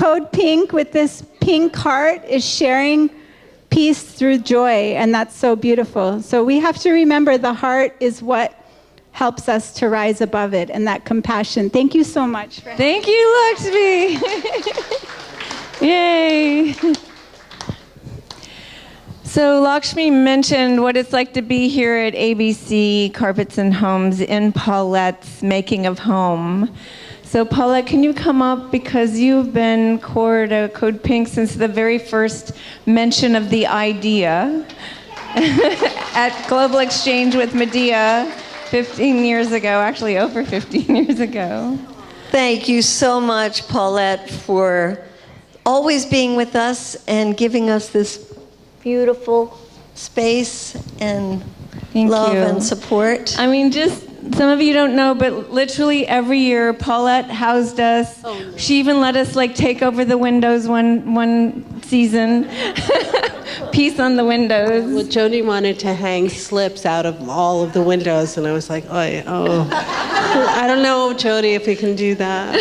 code pink with this pink heart is sharing peace through joy, and that's so beautiful. So we have to remember the heart is what helps us to rise above it, and that compassion. Thank you so much. Thank you, Lakshmi. Yay. So Lakshmi mentioned what it's like to be here at ABC Carpets and Homes in Paulette's Making of Home. So Paulette, can you come up, because you've been core to Code Pink since the very first mention of the idea at Global Exchange with Medea 15 years ago, actually over 15 years ago. Thank you so much, Paulette, for always being with us and giving us this beautiful space and love and support. I mean, just some of you don't know, but literally every year Paulette housed us. Oh, no. She even let us take over the windows one season. Peace on the windows. Well, Jodie wanted to hang slips out of all of the windows, and I was like, oh. I don't know, Jodie, if we can do that.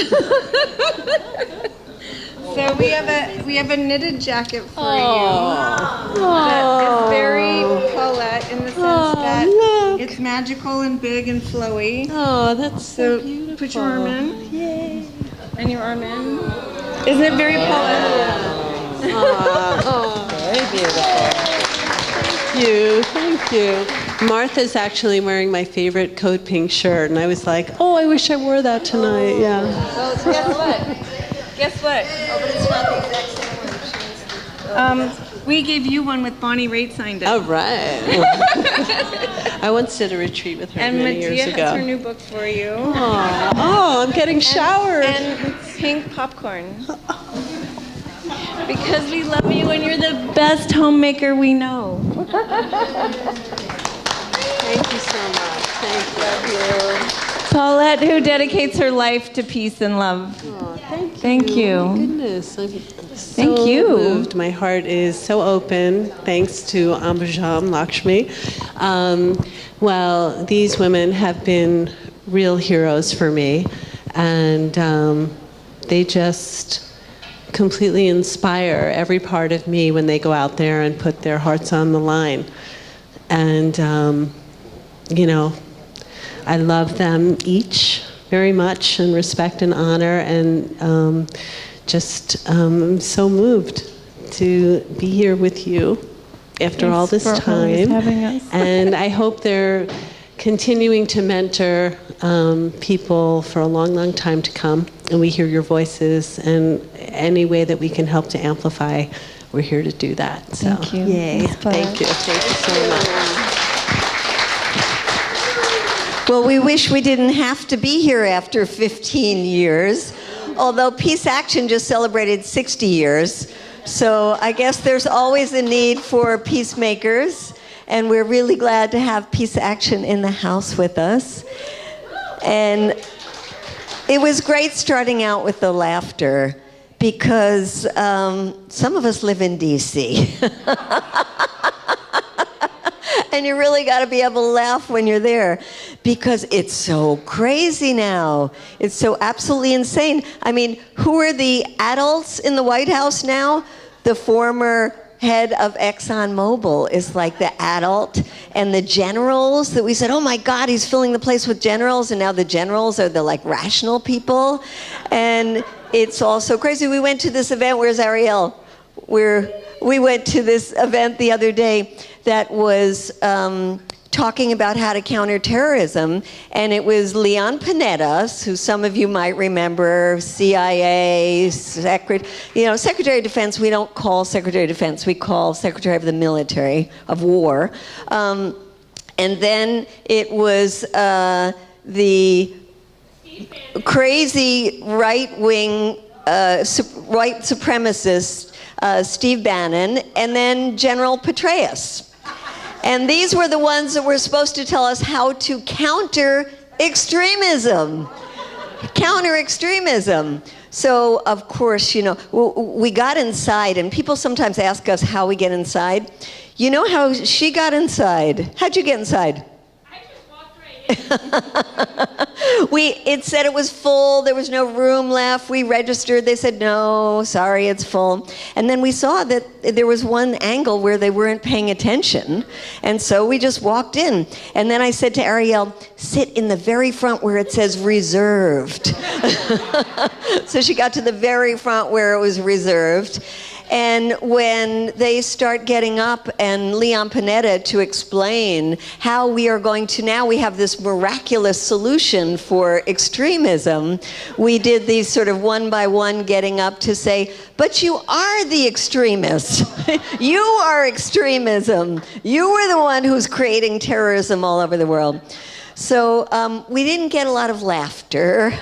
So we have a knitted jacket for you that is very Paulette in the sense that it's magical and big and flowy. Oh, that's so beautiful. Put your arm in. Yay. And your arm in. Isn't it very Paulette? Very beautiful. Thank you. Martha's actually wearing my favorite Code Pink shirt, and I was like, oh, I wish I wore that tonight. Yeah. Well, guess what? Guess what? Oh, but it's not the exact same one. We gave you one with Bonnie Raitt signed it. Oh, right. I once did a retreat with her many years ago. And Medea has her new book for you. Oh, I'm getting showered. And pink popcorn. Because we love you and you're the best homemaker we know. Thank you so much. Thank you. Paulette, who dedicates her life to peace and love. Oh, thank you. Thank you. Oh, my goodness, I'm Thank so you. moved. My heart is so open, thanks to Ambujam Lakshmi. Well, these women have been real heroes for me, and they just completely inspire every part of me when they go out there and put their hearts on the line. And, I love them each very much and respect and honor, and I'm so moved to be here with you after all this time. And I hope they're continuing to mentor people for a long, long time to come. And we hear your voices, and any way that we can help to amplify, we're here to do that. So, thank you. Yay. Thank you. Thank you so much. Well, we wish we didn't have to be here after 15 years, although Peace Action just celebrated 60 years. So I guess there's always a need for peacemakers, and we're really glad to have Peace Action in the house with us. And it was great starting out with the laughter, because some of us live in DC. And you really got to be able to laugh when you're there, because it's so crazy now. It's so absolutely insane. I mean, who are the adults in the White House now? The former head of ExxonMobil is like the adult, and the generals that we said, oh my God, he's filling the place with generals, and now the generals are the rational people. And it's all so crazy. We went to this event, where's Ariel? We went to this event the other day that was talking about how to counter terrorism, and it was Leon Panetta, who some of you might remember, CIA, Secretary of Defense. We don't call Secretary of Defense, we call Secretary of the Military of War. And then it was the crazy right-wing, white supremacist Steve Bannon, and then General Petraeus. And these were the ones that were supposed to tell us how to counter extremism. Counter extremism. So, of course, we got inside, and people sometimes ask us how we get inside. You know how she got inside? How'd you get inside? I just walked right It said it was full, there was no room left. We registered, they said, no, sorry, it's full. And then we saw that there was one angle where they weren't paying attention. And so we just walked in. And then I said to Ariel, sit in the very front where it says reserved. So she got to the very front where it was reserved. And when they start getting up and Leon Panetta to explain how we are going to, now we have this miraculous solution for extremism, we did these sort of one by one getting up to say, but you are the extremists. You are extremism. You were the one who's creating terrorism all over the world. So we didn't get a lot of laughter.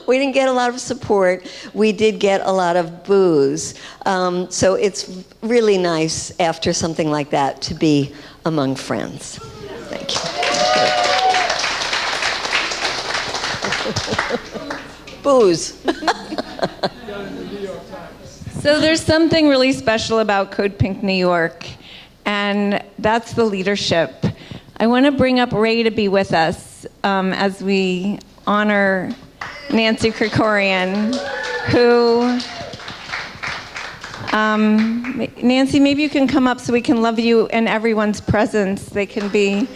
We didn't get a lot of support. We did get a lot of boos. So it's really nice after something like that to be among friends. Thank you. Boos. So there's something really special about CODEPINK New York, and that's the leadership. I want to bring up Ray to be with us as we honor Nancy Krikorian, who, Nancy, maybe you can come up so we can love you in everyone's presence. They can be.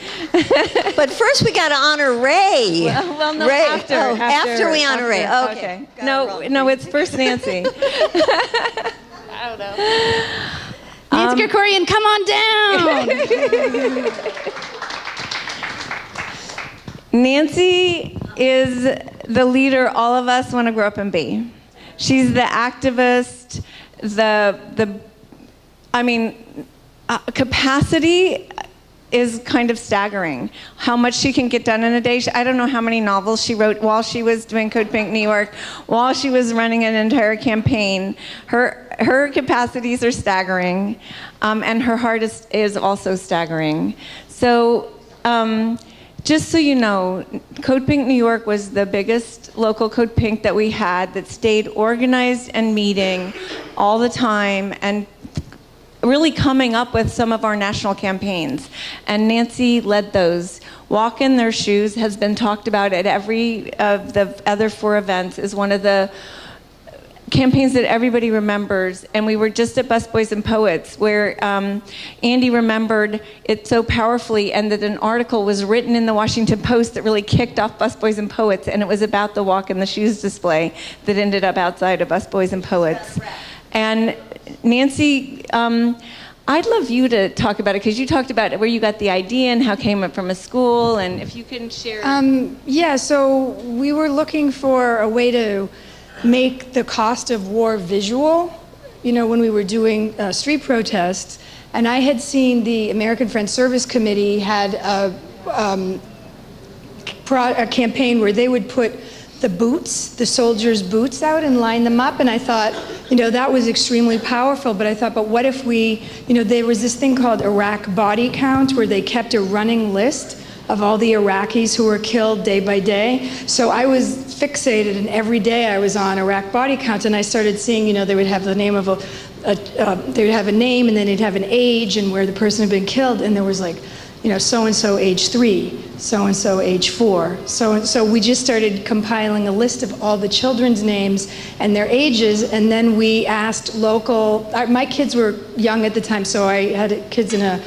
But first we got to honor Ray. Well, no, Ray. after We honor Ray. Okay. No, it's first Nancy. I don't know. Nancy Krikorian, come on down. Nancy is the leader all of us want to grow up and be. She's the activist, capacity is kind of staggering. How much she can get done in a day. I don't know how many novels she wrote while she was doing CODEPINK New York, while she was running an entire campaign. Her capacities are staggering, and her heart is also staggering. So, just so you know, CODEPINK New York was the biggest local CODEPINK that we had that stayed organized and meeting all the time and really coming up with some of our national campaigns. And Nancy led those. Walk in Their Shoes has been talked about at every of the other 4 events, is one of the campaigns that everybody remembers. And we were just at Busboys and Poets where Andy remembered it so powerfully, and that an article was written in the Washington Post that really kicked off Busboys and Poets, and it was about the Walk in the Shoes display that ended up outside of Busboys and Poets. And Nancy, I'd love you to talk about it, because you talked about where you got the idea and how it came up from a school, and if you can share. Yeah, so we were looking for a way to make the cost of war visual, when we were doing street protests. And I had seen the American Friends Service Committee had a campaign where they would put the soldiers' boots out and line them up. And I thought, that was extremely powerful. But I thought, but what if we, there was this thing called Iraq Body Count, where they kept a running list of all the Iraqis who were killed day by day. So I was fixated, and every day I was on Iraq Body Count, and I started seeing, they would have the name of they would have a name, and then they'd have an age and where the person had been killed, and there was like, so-and-so age 3, so-and-so age 4. So we just started compiling a list of all the children's names and their ages, and then we asked my kids were young at the time, so I had kids in a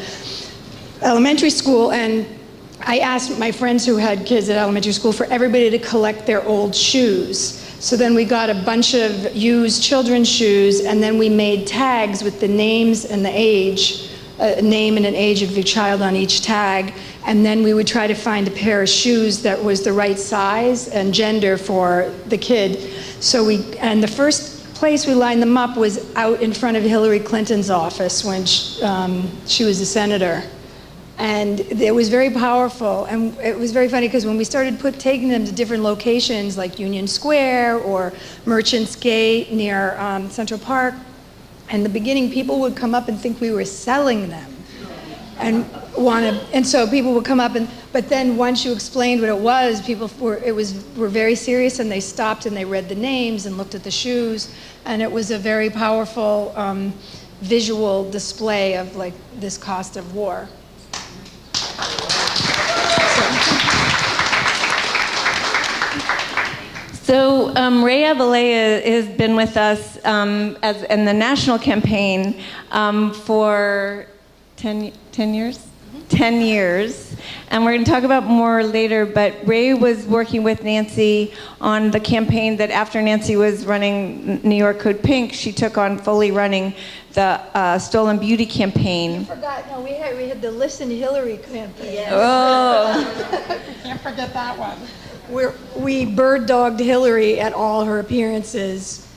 elementary school, and I asked my friends who had kids at elementary school for everybody to collect their old shoes. So then we got a bunch of used children's shoes, and then we made tags with the names and the age, a name and an age of your child on each tag, and then we would try to find a pair of shoes that was the right size and gender for the kid. And the first place we lined them up was out in front of Hillary Clinton's office when she was a senator. And it was very powerful, and it was very funny because when we started taking them to different locations like Union Square or Merchants Gate near Central Park, in the beginning people would come up and think we were selling them, and so people would come up, but then once you explained what it was, people were very serious, and they stopped and they read the names and looked at the shoes, and it was a very powerful visual display of like this cost of war. So Ray Avalea has been with us as in the national campaign for 10 years? 10 years. And we're going to talk about more later, but Ray was working with Nancy on the campaign that after Nancy was running New York Code Pink, she took on fully running the Stolen Beauty campaign. I forgot, no, we had the Listen Hillary campaign. Yes. Oh. Can't forget that one. We bird dogged Hillary at all her appearances,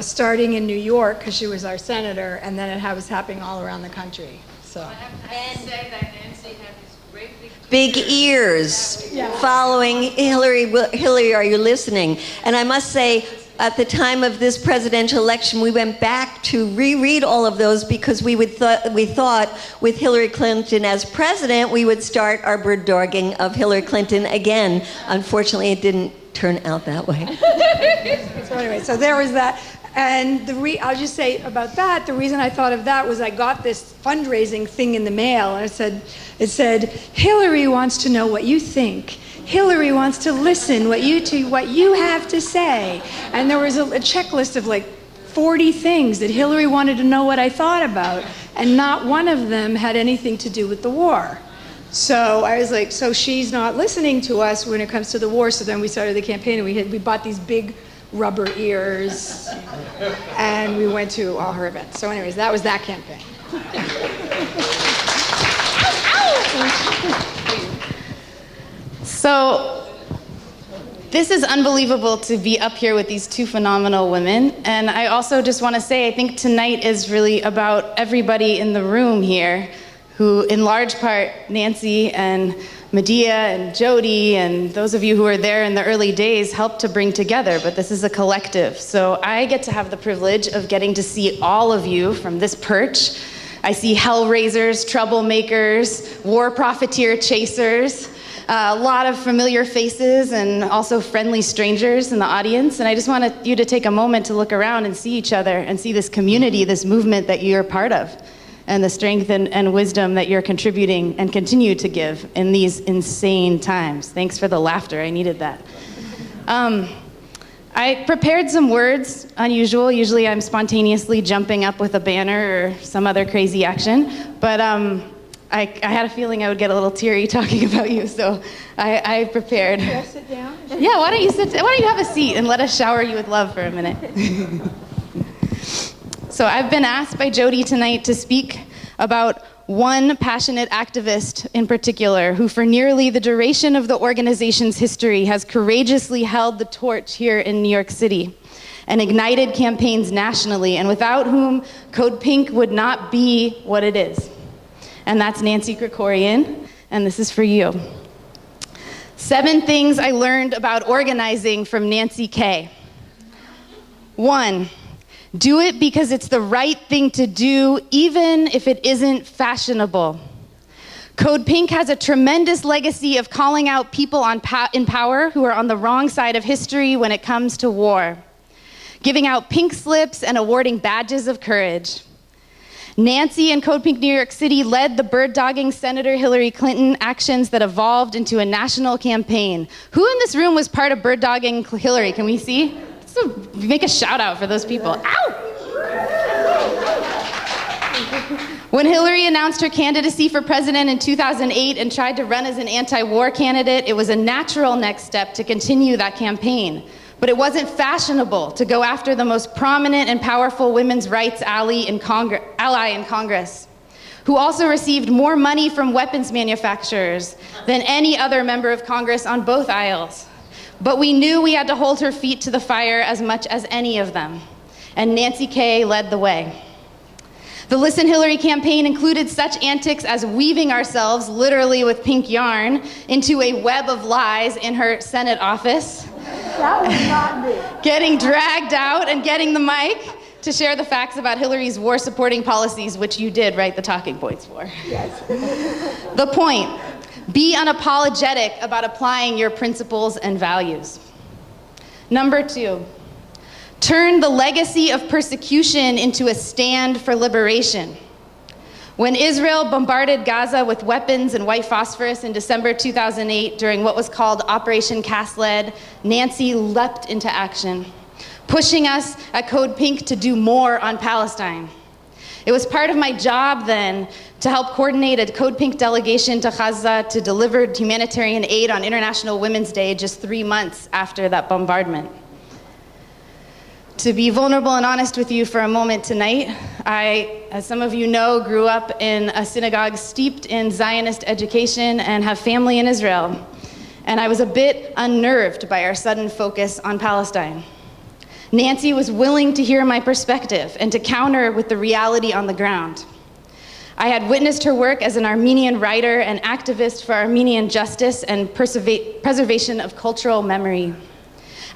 starting in New York because she was our senator, and then it was happening all around the country. So. I have to say that Nancy had these great Big ears following Hillary. Hillary, are you listening? And I must say, at the time of this presidential election, we went back to reread all of those because we thought with Hillary Clinton as president, we would start our bird dogging of Hillary Clinton again. Unfortunately, it didn't turn out that way. So anyway, so there was that. And I'll just say about that, the reason I thought of that was I got this fundraising thing in the mail, and it said, Hillary wants to know what you think. Hillary wants to listen what you have to say. And there was a checklist of like 40 things that Hillary wanted to know what I thought about, and not one of them had anything to do with the war. So I was like, so she's not listening to us when it comes to the war. So then we started the campaign, and we bought these big rubber ears, and we went to all her events. So anyways, that was that campaign. So this is unbelievable to be up here with these two phenomenal women. And I also just want to say, I think tonight is really about everybody in the room here who, in large part, Nancy and Medea and Jodie and those of you who were there in the early days helped to bring together, but this is a collective. So I get to have the privilege of getting to see all of you from this perch. I see hellraisers, troublemakers, war profiteer chasers, a lot of familiar faces and also friendly strangers in the audience. And I just wanted you to take a moment to look around and see each other and see this community, this movement that you're part of, and the strength and wisdom that you're contributing and continue to give in these insane times. Thanks for the laughter, I needed that. I prepared some words, unusual. Usually I'm spontaneously jumping up with a banner or some other crazy action, but I had a feeling I would get a little teary talking about you, so I prepared. Can I sit down? Yeah, why don't you have a seat and let us shower you with love for a minute. So I've been asked by Jodie tonight to speak about one passionate activist in particular who for nearly the duration of the organization's history has courageously held the torch here in New York City and ignited campaigns nationally, and without whom Code Pink would not be what it is. And that's Nancy Krikorian, and this is for you. 7 things I learned about organizing from Nancy K. 1, do it because it's the right thing to do, even if it isn't fashionable. Code Pink has a tremendous legacy of calling out people in power who are on the wrong side of history when it comes to war, giving out pink slips and awarding badges of courage. Nancy and Code Pink New York City led the bird-dogging Senator Hillary Clinton actions that evolved into a national campaign. Who in this room was part of bird-dogging Hillary? Can we see? So make a shout out for those people. Ow! When Hillary announced her candidacy for president in 2008 and tried to run as an anti-war candidate, it was a natural next step to continue that campaign. But it wasn't fashionable to go after the most prominent and powerful women's rights ally in Congress, who also received more money from weapons manufacturers than any other member of Congress on both aisles. But we knew we had to hold her feet to the fire as much as any of them. And Nancy K. led the way. The Listen Hillary campaign included such antics as weaving ourselves, literally with pink yarn, into a web of lies in her Senate office. That was not me. Getting dragged out and getting the mic to share the facts about Hillary's war-supporting policies, which you did write the talking points for. Yes. The point. Be unapologetic about applying your principles and values. Number 2, turn the legacy of persecution into a stand for liberation. When Israel bombarded Gaza with weapons and white phosphorus in December 2008 during what was called Operation Cast Lead, Nancy leapt into action, pushing us at Code Pink to do more on Palestine. It was part of my job then to help coordinate a Code Pink delegation to Gaza to deliver humanitarian aid on International Women's Day just 3 months after that bombardment. To be vulnerable and honest with you for a moment tonight, I, as some of you know, grew up in a synagogue steeped in Zionist education and have family in Israel. And I was a bit unnerved by our sudden focus on Palestine. Nancy was willing to hear my perspective and to counter with the reality on the ground. I had witnessed her work as an Armenian writer and activist for Armenian justice and preservation of cultural memory.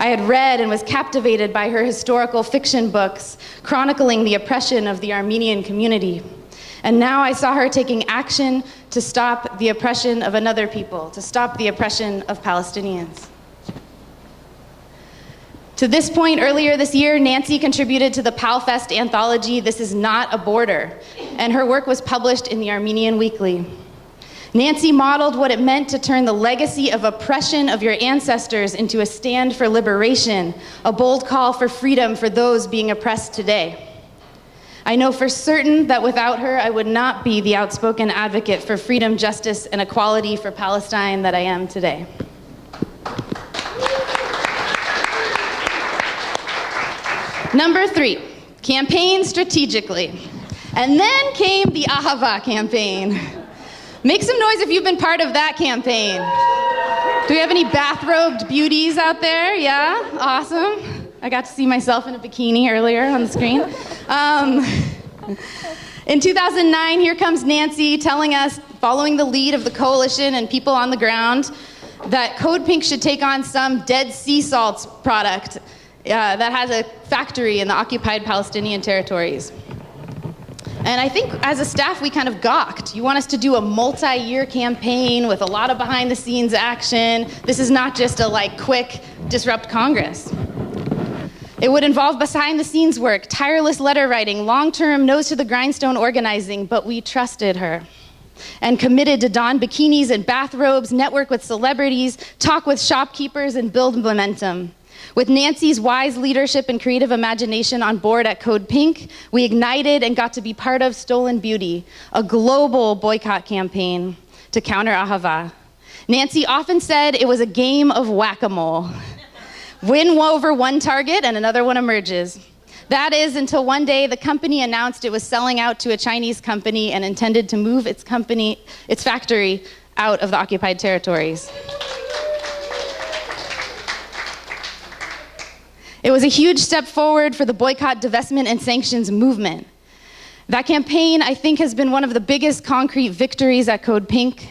I had read and was captivated by her historical fiction books chronicling the oppression of the Armenian community. And now I saw her taking action to stop the oppression of another people, to stop the oppression of Palestinians. To this point, earlier this year, Nancy contributed to the PalFest anthology, This Is Not a Border, and her work was published in the Armenian Weekly. Nancy modeled what it meant to turn the legacy of oppression of your ancestors into a stand for liberation, a bold call for freedom for those being oppressed today. I know for certain that without her, I would not be the outspoken advocate for freedom, justice, and equality for Palestine that I am today. Number 3, campaign strategically. And then came the Ahava campaign. Make some noise if you've been part of that campaign. Do we have any bathrobed beauties out there? Yeah, awesome. I got to see myself in a bikini earlier on the screen. In 2009, here comes Nancy telling us, following the lead of the coalition and people on the ground, that Code Pink should take on some Dead Sea Salts product that has a factory in the occupied Palestinian territories. And I think as a staff, we kind of gawked. You want us to do a multi-year campaign with a lot of behind-the-scenes action. This is not just a quick disrupt Congress. It would involve behind-the-scenes work, tireless letter writing, long-term nose-to-the-grindstone organizing, but we trusted her and committed to don bikinis and bathrobes, network with celebrities, talk with shopkeepers, and build momentum. With Nancy's wise leadership and creative imagination on board at Code Pink, we ignited and got to be part of Stolen Beauty, a global boycott campaign to counter Ahava. Nancy often said it was a game of whack-a-mole. Win over one target and another one emerges. That is until one day the company announced it was selling out to a Chinese company and intended to move its factory out of the occupied territories. It was a huge step forward for the boycott, divestment, and sanctions movement. That campaign, I think, has been one of the biggest concrete victories at Code Pink.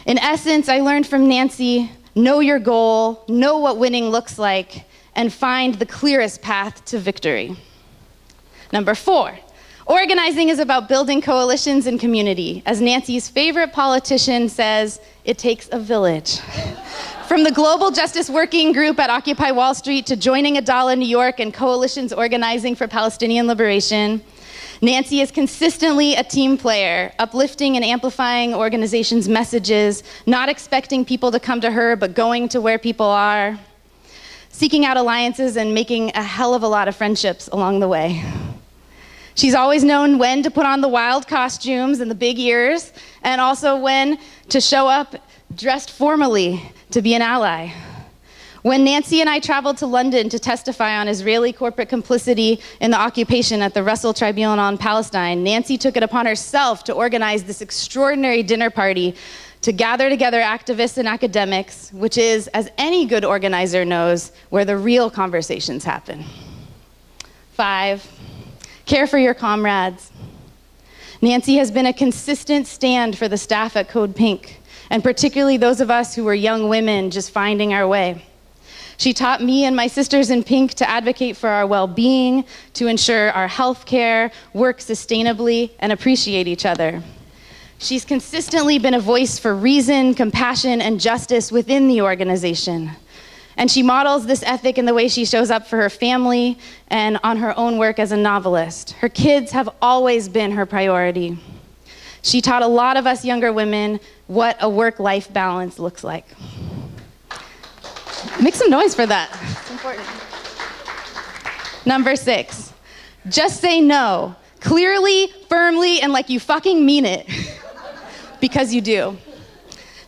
In essence, I learned from Nancy, know your goal, know what winning looks like, and find the clearest path to victory. Number 4, organizing is about building coalitions and community. As Nancy's favorite politician says, it takes a village. From the Global Justice Working Group at Occupy Wall Street to joining Adala New York and coalitions organizing for Palestinian liberation, Nancy is consistently a team player, uplifting and amplifying organizations' messages, not expecting people to come to her, but going to where people are, seeking out alliances and making a hell of a lot of friendships along the way. She's always known when to put on the wild costumes and the big ears, and also when to show up dressed formally to be an ally. When Nancy and I traveled to London to testify on Israeli corporate complicity in the occupation at the Russell Tribunal on Palestine, Nancy took it upon herself to organize this extraordinary dinner party to gather together activists and academics, which is, as any good organizer knows, where the real conversations happen. 5, care for your comrades. Nancy has been a consistent stand for the staff at Code Pink, and particularly those of us who were young women just finding our way. She taught me and my sisters in pink to advocate for our well-being, to ensure our health care, work sustainably, and appreciate each other. She's consistently been a voice for reason, compassion, and justice within the organization. And she models this ethic in the way she shows up for her family and on her own work as a novelist. Her kids have always been her priority. She taught a lot of us younger women what a work-life balance looks like. Make some noise for that. It's important. Number 6, just say no. Clearly, firmly, and like you fucking mean it. Because you do.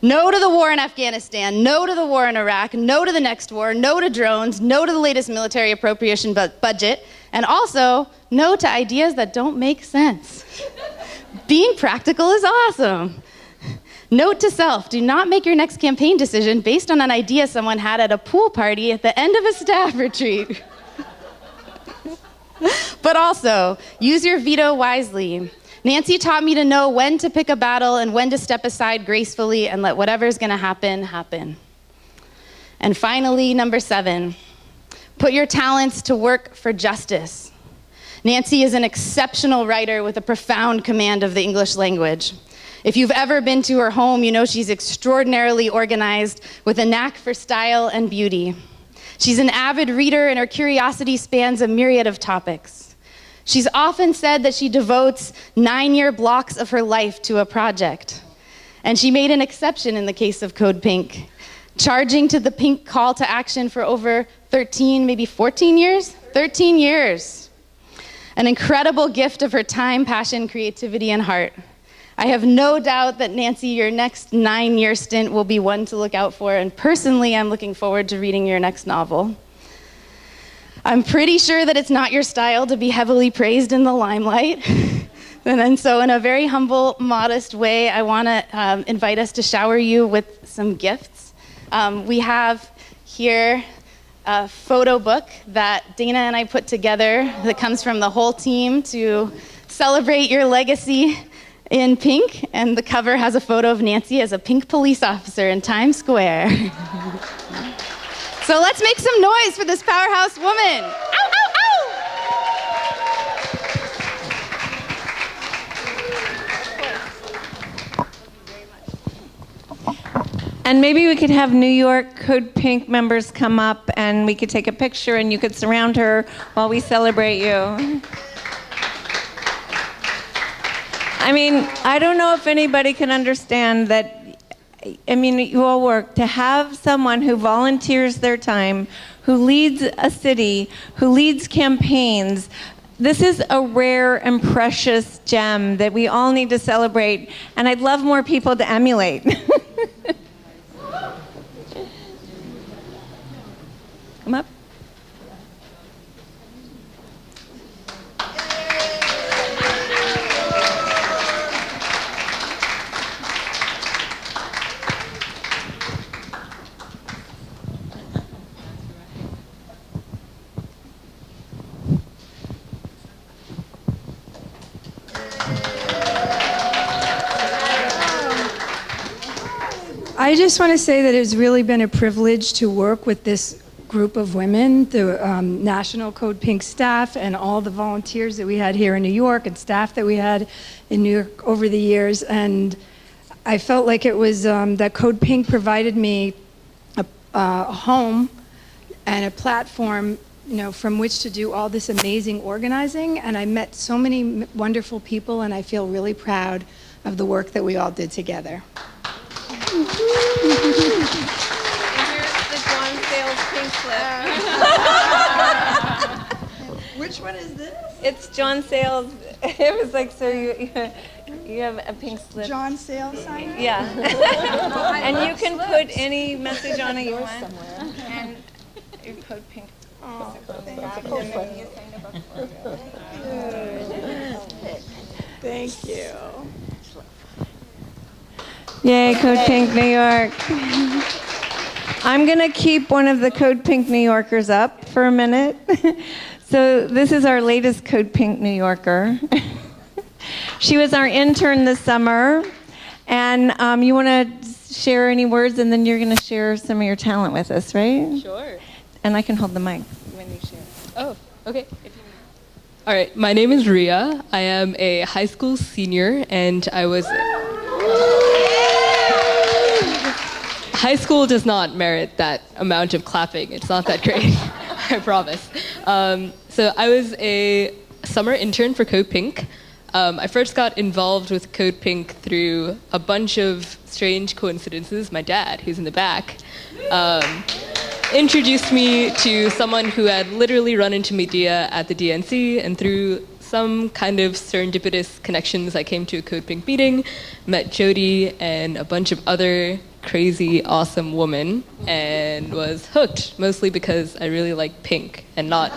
No to the war in Afghanistan, no to the war in Iraq, no to the next war, no to drones, no to the latest military appropriation budget, and also no to ideas that don't make sense. Being practical is awesome. Note to self, do not make your next campaign decision based on an idea someone had at a pool party at the end of a staff retreat. But also, use your veto wisely. Nancy taught me to know when to pick a battle and when to step aside gracefully and let whatever's gonna happen, happen. And finally, number 7, put your talents to work for justice. Nancy is an exceptional writer with a profound command of the English language. If you've ever been to her home, you know she's extraordinarily organized with a knack for style and beauty. She's an avid reader and her curiosity spans a myriad of topics. She's often said that she devotes 9-year blocks of her life to a project. And she made an exception in the case of Code Pink, charging to the pink call to action for over 13, maybe 14 years? 13 years. An incredible gift of her time, passion, creativity, and heart. I have no doubt that, Nancy, your next 9-year stint will be one to look out for, and personally, I'm looking forward to reading your next novel. I'm pretty sure that it's not your style to be heavily praised in the limelight. And so in a very humble, modest way, I want to invite us to shower you with some gifts. We have here a photo book that Dana and I put together that comes from the whole team to celebrate your legacy in pink, and the cover has a photo of Nancy as a pink police officer in Times Square. So let's make some noise for this powerhouse woman. Ow, ow, ow! And maybe we could have New York Code Pink members come up and we could take a picture and you could surround her while we celebrate you. I mean, I don't know if anybody can understand that. I mean, you all work to have someone who volunteers their time, who leads a city, who leads campaigns. This is a rare and precious gem that we all need to celebrate, and I'd love more people to emulate. Come up. I just want to say that it's really been a privilege to work with this group of women, the National Code Pink staff and all the volunteers that we had here in New York and staff that we had in New York over the years. And I felt like it was that Code Pink provided me a home and a platform, you know, from which to do all this amazing organizing. And I met so many wonderful people, and I feel really proud of the work that we all did together. And here's the John Sayles pink slip. Which one is this? It's John Sayles. It was like, so you have a pink slip. John Sayles sign? Yeah. And you can put any message on it you want. And your Code Pink. Oh, thank you. Yay, Code Pink New York. I'm going to keep one of the Code Pink New Yorkers up for a minute. So this is our latest Code Pink New Yorker. She was our intern this summer. And you want to share any words, and then you're going to share some of your talent with us, right? Sure. And I can hold the mic when you share. Oh, okay. All right, my name is Ria. I am a high school senior, and I was... High school does not merit that amount of clapping. It's not that great, I promise. So I was a summer intern for Code Pink. I first got involved with CODEPINK through a bunch of strange coincidences. My dad, who's in the back, introduced me to someone who had literally run into Medea at the DNC, and through some kind of serendipitous connections, I came to a CODEPINK meeting, met Jodie and a bunch of other crazy, awesome women, and was hooked, mostly because I really like pink, and not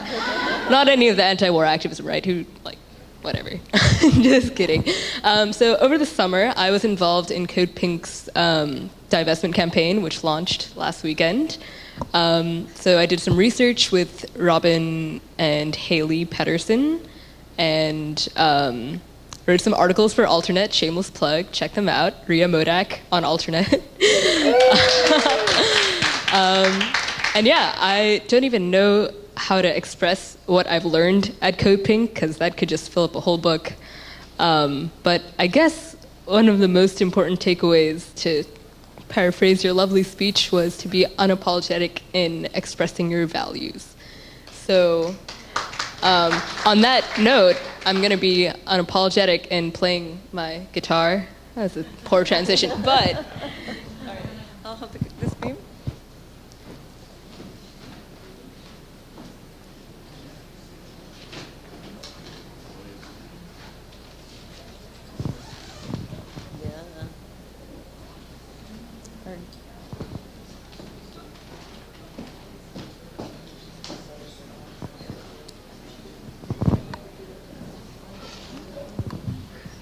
any of the anti-war activism, right, who, like, whatever. Just kidding. So over the summer, I was involved in CODEPINK's divestment campaign, which launched last weekend. So I did some research with Robin and Haley Pedersen, and wrote some articles for Alternet, shameless plug, check them out, Ria Modak on Alternet. And yeah, I don't even know how to express what I've learned at CODEPINK, because that could just fill up a whole book. But I guess one of the most important takeaways, to paraphrase your lovely speech, was to be unapologetic in expressing your values. So on that note, I'm going to be unapologetic in playing my guitar. That's a poor transition, but... All right, I'll have this beam.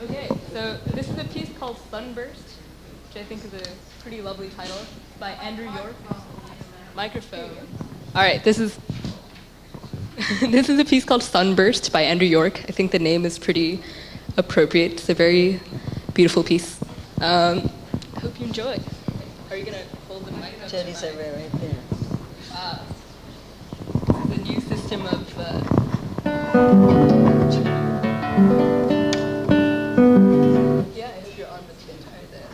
Okay, so this is a piece called Sunburst, which I think is a pretty lovely title. It's by Andrew York. Microphone. All right, this is this is a piece called Sunburst by Andrew York. I think the name is pretty appropriate. It's a very beautiful piece. I hope you enjoy. Are you gonna hold the mic up? Jodie's over right there. The new system of. Yeah, if your arm is a bit tired there.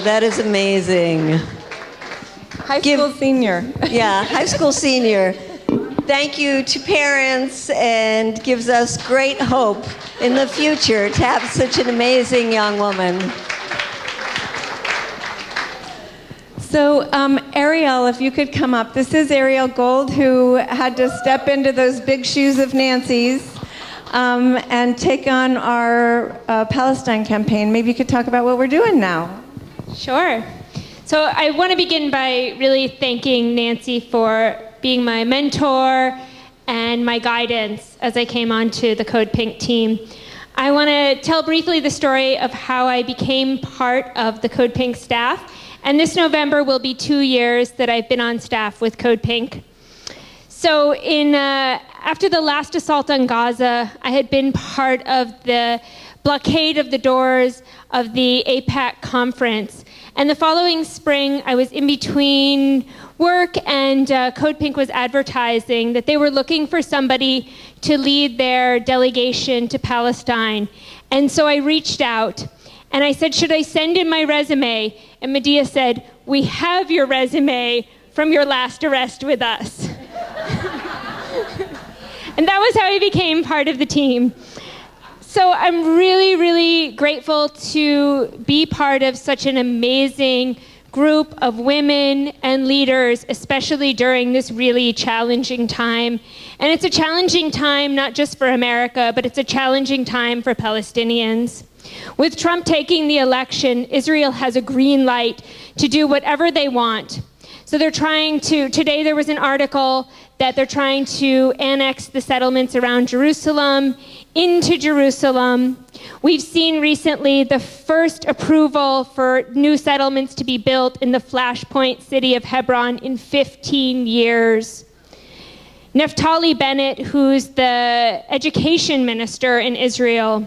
that is amazing. High school senior. Yeah, high school senior. Thank you to parents, and gives us great hope in the future to have such an amazing young woman. So, Ariel, if you could come up. This is Ariel Gold, who had to step into those big shoes of Nancy's and take on our Palestine campaign. Maybe you could talk about what we're doing now. Sure. So I want to begin by really thanking Nancy for being my mentor and my guidance as I came onto the CODEPINK team. I want to tell briefly the story of how I became part of the CODEPINK staff. And this November will be 2 years that I've been on staff with CODEPINK. So after the last assault on Gaza, I had been part of the blockade of the doors of the AIPAC conference. And the following spring, I was in between work, and CODEPINK was advertising that they were looking for somebody to lead their delegation to Palestine. And so I reached out, and I said, should I send in my resume? And Medea said, we have your resume from your last arrest with us. And that was how I became part of the team. So I'm really, really grateful to be part of such an amazing group of women and leaders, especially during this really challenging time. And it's a challenging time not just for America, but it's a challenging time for Palestinians. With Trump taking the election, Israel has a green light to do whatever they want. So they're trying to, today there was an article that they're trying to annex the settlements around Jerusalem into Jerusalem. We've seen recently the first approval for new settlements to be built in the flashpoint city of Hebron in 15 years. Naftali Bennett, who's the education minister in Israel,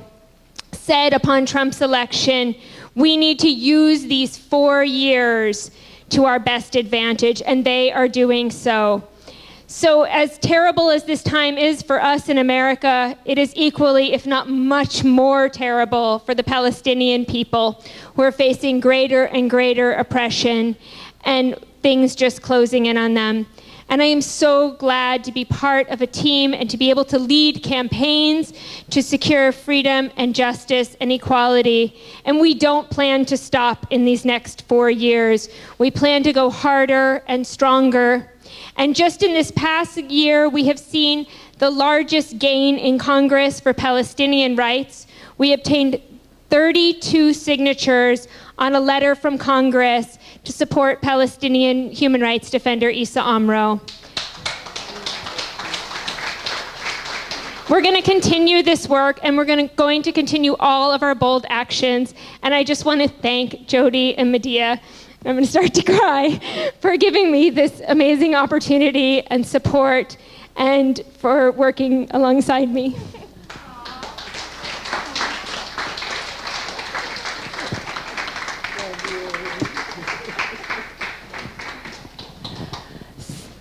said upon Trump's election, we need to use these 4 years to our best advantage, and they are doing so. So as terrible as this time is for us in America, it is equally, if not much more terrible for the Palestinian people who are facing greater and greater oppression and things just closing in on them. And I am so glad to be part of a team and to be able to lead campaigns to secure freedom and justice and equality. And we don't plan to stop in these next 4 years. We plan to go harder and stronger. And just in this past year, we have seen the largest gain in Congress for Palestinian rights. We obtained 32 signatures on a letter from Congress to support Palestinian human rights defender Issa Amro. We're going to continue this work, and we're going to continue all of our bold actions. And I just want to thank Jodie and Medea, I'm going to start to cry, for giving me this amazing opportunity and support, and for working alongside me.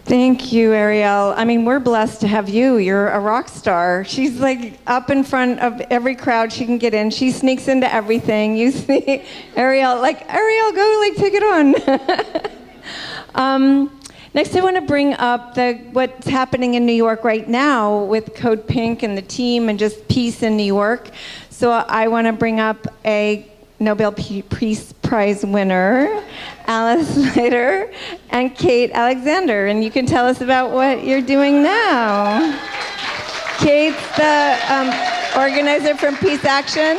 Thank you, Ariel. I mean, we're blessed to have you. You're a rock star. She's like up in front of every crowd she can get in. She sneaks into everything. You see Ariel, Ariel, go, take it on. Next, I want to bring up what's happening in New York right now with CODEPINK and the team and just peace in New York. So I want to bring up a Nobel Peace Prize winner, Alice Leiter, and Kate Alexander. And you can tell us about what you're doing now. Kate's the organizer from Peace Action,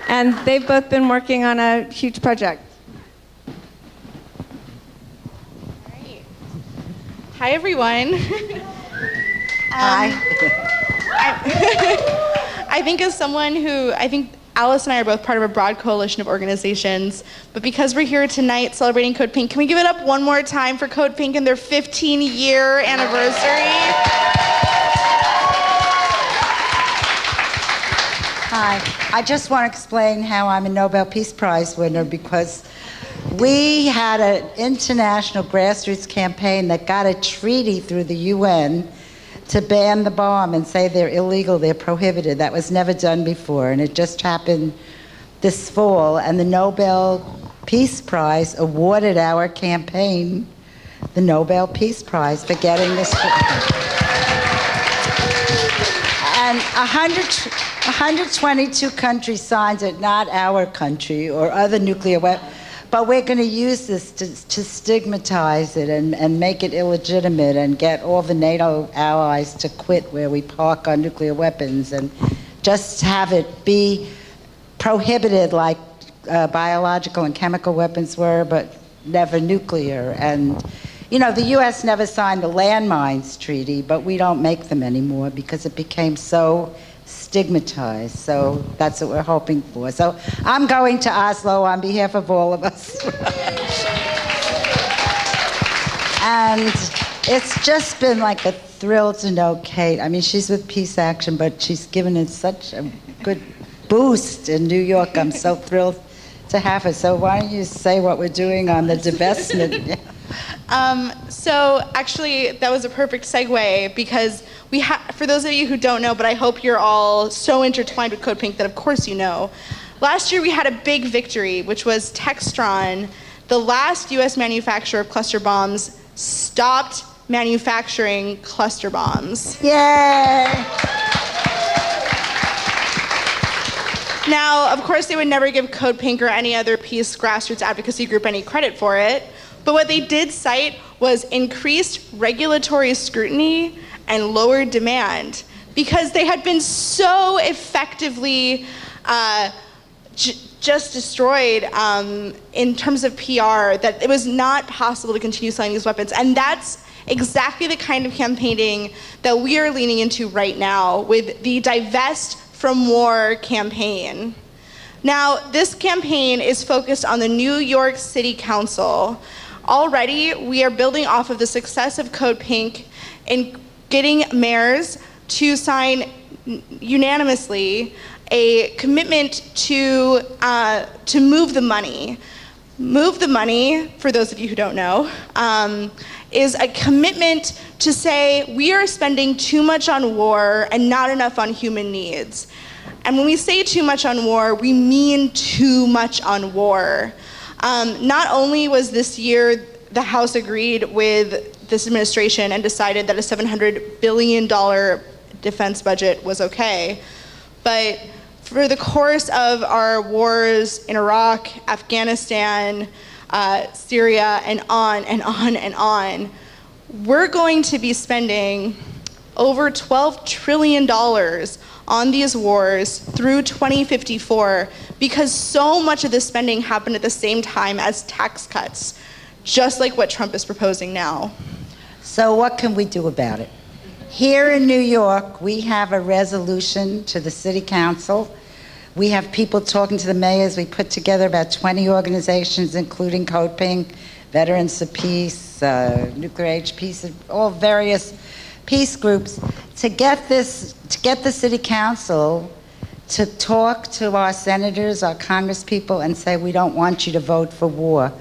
and they've both been working on a huge project. Hi, everyone. Hi. I think as someone who, Alice and I are both part of a broad coalition of organizations, but because we're here tonight celebrating CODEPINK, can we give it up one more time for CODEPINK and their 15-year anniversary? Hi, I just want to explain how I'm a Nobel Peace Prize winner, because we had an international grassroots campaign that got a treaty through the UN to ban the bomb and say they're illegal, they're prohibited. That was never done before, and it just happened this fall, and the Nobel Peace Prize awarded our campaign the Nobel Peace Prize for getting this. And 122 countries signed it, not our country or other nuclear weapons. But we're going to use this to stigmatize it and make it illegitimate and get all the NATO allies to quit where we park our nuclear weapons and just have it be prohibited like biological and chemical weapons were, but never nuclear. And, you know, the U.S. never signed the landmines treaty, but we don't make them anymore because it became so stigmatized. So that's what we're hoping for. So I'm going to Oslo on behalf of all of us. And it's just been like a thrill to know Kate. I mean, she's with Peace Action, but she's given it such a good boost in New York. I'm so thrilled to have her. So why don't you say what we're doing on the divestment? So actually, that was a perfect segue because for those of you who don't know, but I hope you're all so intertwined with CODEPINK that of course you know, last year we had a big victory, which was Textron, the last US manufacturer of cluster bombs, stopped manufacturing cluster bombs. Yay! Now, of course, they would never give CODEPINK or any other peace grassroots advocacy group any credit for it, but what they did cite was increased regulatory scrutiny and lower demand because they had been so effectively just destroyed in terms of PR that it was not possible to continue selling these weapons. And that's exactly the kind of campaigning that we are leaning into right now with the Divest from War campaign. Now, this campaign is focused on the New York City Council. Already, we are building off of the success of CODEPINK in getting mayors to sign unanimously a commitment to move the money. Move the money, for those of you who don't know, is a commitment to say we are spending too much on war and not enough on human needs. And when we say too much on war, we mean too much on war. Not only was this year the House agreed with this administration and decided that a $700 billion defense budget was okay, but for the course of our wars in Iraq, Afghanistan, Syria, and on and on and on, we're going to be spending over $12 trillion on these wars through 2054 because so much of this spending happened at the same time as tax cuts, just like what Trump is proposing now. So what can we do about it? Here in New York, we have a resolution to the City Council. We have people talking to the mayors. We put together about 20 organizations, including CODEPINK, Veterans of Peace, Nuclear Age Peace, all various peace groups, to get the City Council to talk to our senators, our congresspeople, and say, we don't want you to vote for war.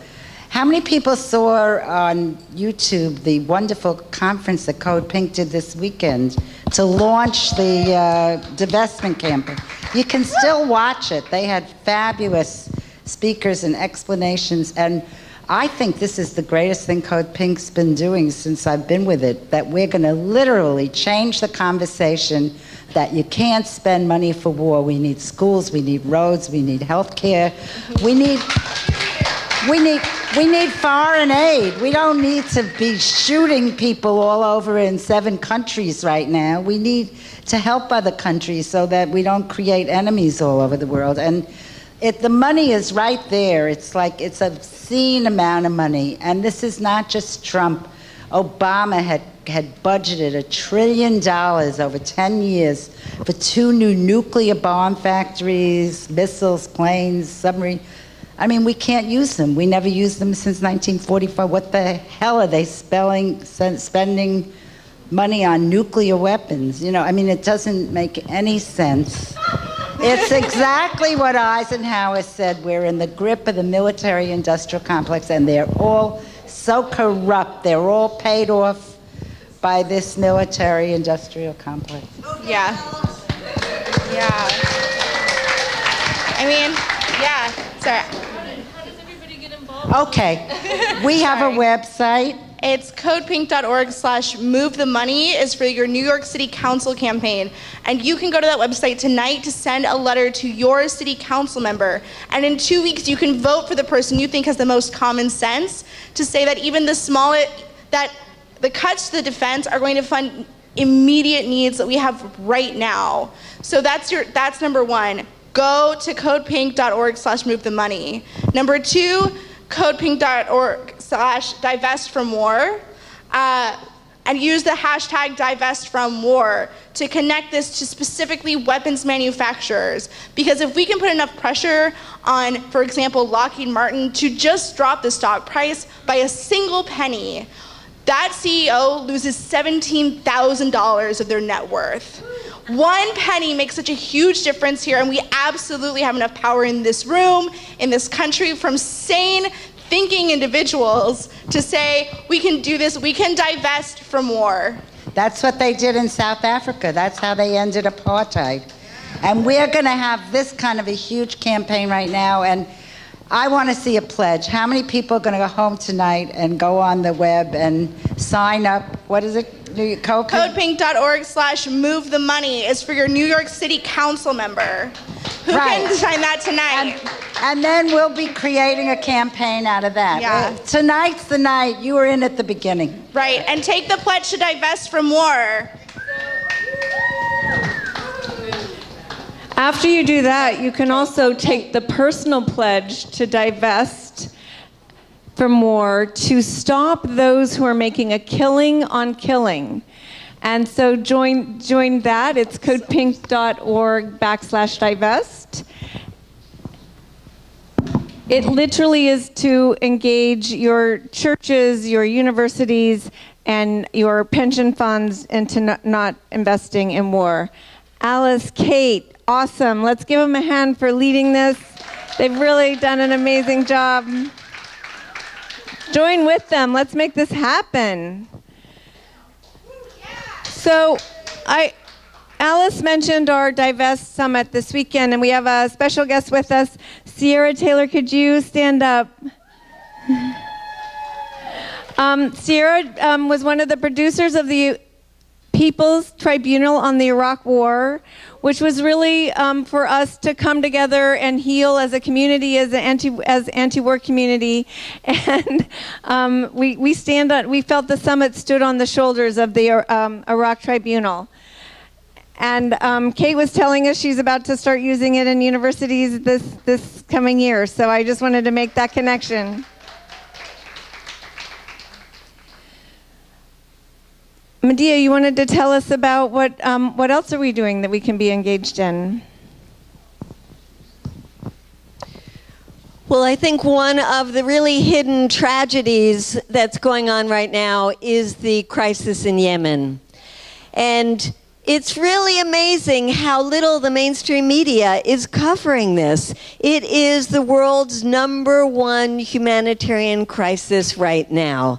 How many people saw on YouTube the wonderful conference that CODEPINK did this weekend to launch the divestment campaign? You can still watch it. They had fabulous speakers and explanations, and I think this is the greatest thing CODEPINK's been doing since I've been with it, that we're going to literally change the conversation that you can't spend money for war. We need schools, we need roads, we need health care, we need foreign aid. We don't need to be shooting people all over in 7 countries right now. We need to help other countries so that we don't create enemies all over the world. And the money is right there. It's like it's an obscene amount of money. And this is not just Trump. Obama had budgeted $1 trillion over 10 years for 2 new nuclear bomb factories, missiles, planes, submarines. I mean, we can't use them. We never used them since 1945. What the hell are they spending money on nuclear weapons? You know, I mean, it doesn't make any sense. It's exactly what Eisenhower said. We're in the grip of the military-industrial complex, and they're all so corrupt. They're all paid off by this military-industrial complex. Yeah. Yeah. I mean, Yeah, sorry. Okay. We have a website. It's codepink.org/move the money is for your New York City Council campaign. And you can go to that website tonight to send a letter to your city council member. And in 2 weeks, you can vote for the person you think has the most common sense to say that even that the cuts to the defense are going to fund immediate needs that we have right now. So that's number one. Go to codepink.org/move the money. Number two, codepink.org/divest from war, and use the hashtag divest from war to connect this to specifically weapons manufacturers. Because if we can put enough pressure on, for example, Lockheed Martin to just drop the stock price by a single penny, that CEO loses $17,000 of their net worth. One penny makes such a huge difference here, and we absolutely have enough power in this room, in this country, from sane thinking individuals to say, we can do this, we can divest from war. That's what they did in South Africa. That's how they ended apartheid. And we're going to have this kind of a huge campaign right now, and I want to see a pledge. How many people are going to go home tonight and go on the web and sign up? What is it? Codepink.org/move the money is for your New York City Council member. Who can sign that tonight? And then we'll be creating a campaign out of that. Yeah. Tonight's the night. You were in at the beginning. Right, and take the pledge to divest from war. After you do that, you can also take the personal pledge to divest from war to stop those who are making a killing on killing. And so join that. It's codepink.org/divest. It literally is to engage your churches, your universities, and your pension funds into not investing in war. Alice, Kate, awesome. Let's give them a hand for leading this. They've really done an amazing job. Join with them. Let's make this happen. So, Alice mentioned our Divest Summit this weekend, and we have a special guest with us. Sierra Taylor, could you stand up? Sierra was one of the producers of the People's Tribunal on the Iraq War, which was really for us to come together and heal as a community, as anti-war community, and we felt the summit stood on the shoulders of the Iraq Tribunal. And Kate was telling us she's about to start using it in universities this coming year, so I just wanted to make that connection. Medea, you wanted to tell us about what else are we doing that we can be engaged in? Well, I think one of the really hidden tragedies that's going on right now is the crisis in Yemen. And it's really amazing how little the mainstream media is covering this. It is the world's #1 humanitarian crisis right now.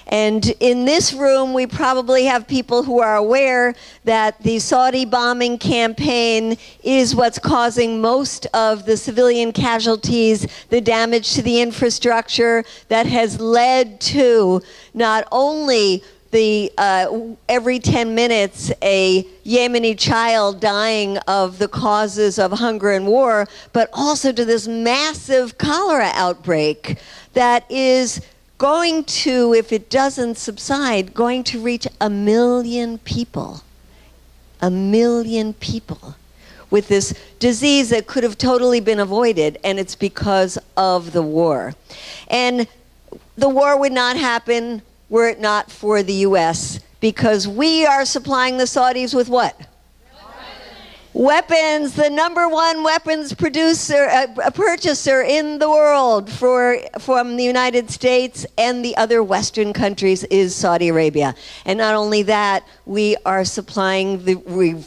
And in this room, we probably have people who are aware that the Saudi bombing campaign is what's causing most of the civilian casualties, the damage to the infrastructure that has led to not only the every 10 minutes a Yemeni child dying of the causes of hunger and war, but also to this massive cholera outbreak that is going to, if it doesn't subside, going to reach 1 million people. 1 million people with this disease that could have totally been avoided, and it's because of the war. And the war would not happen were it not for the U.S., because we are supplying the Saudis with what? Weapons, the #1 weapons purchaser in the world from the United States and the other Western countries is Saudi Arabia. And not only that, we are supplying,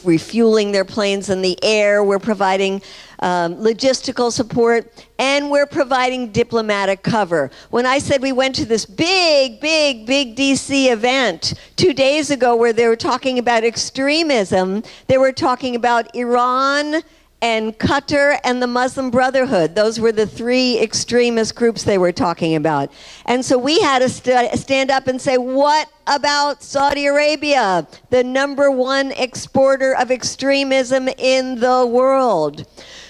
refueling their planes in the air, we're providing logistical support, and we're providing diplomatic cover. When I said we went to this big DC event 2 days ago where they were talking about extremism, they were talking about Iran and Qatar and the Muslim Brotherhood. Those were the three extremist groups they were talking about. And so we had to stand up and say, what about Saudi Arabia, the #1 exporter of extremism in the world?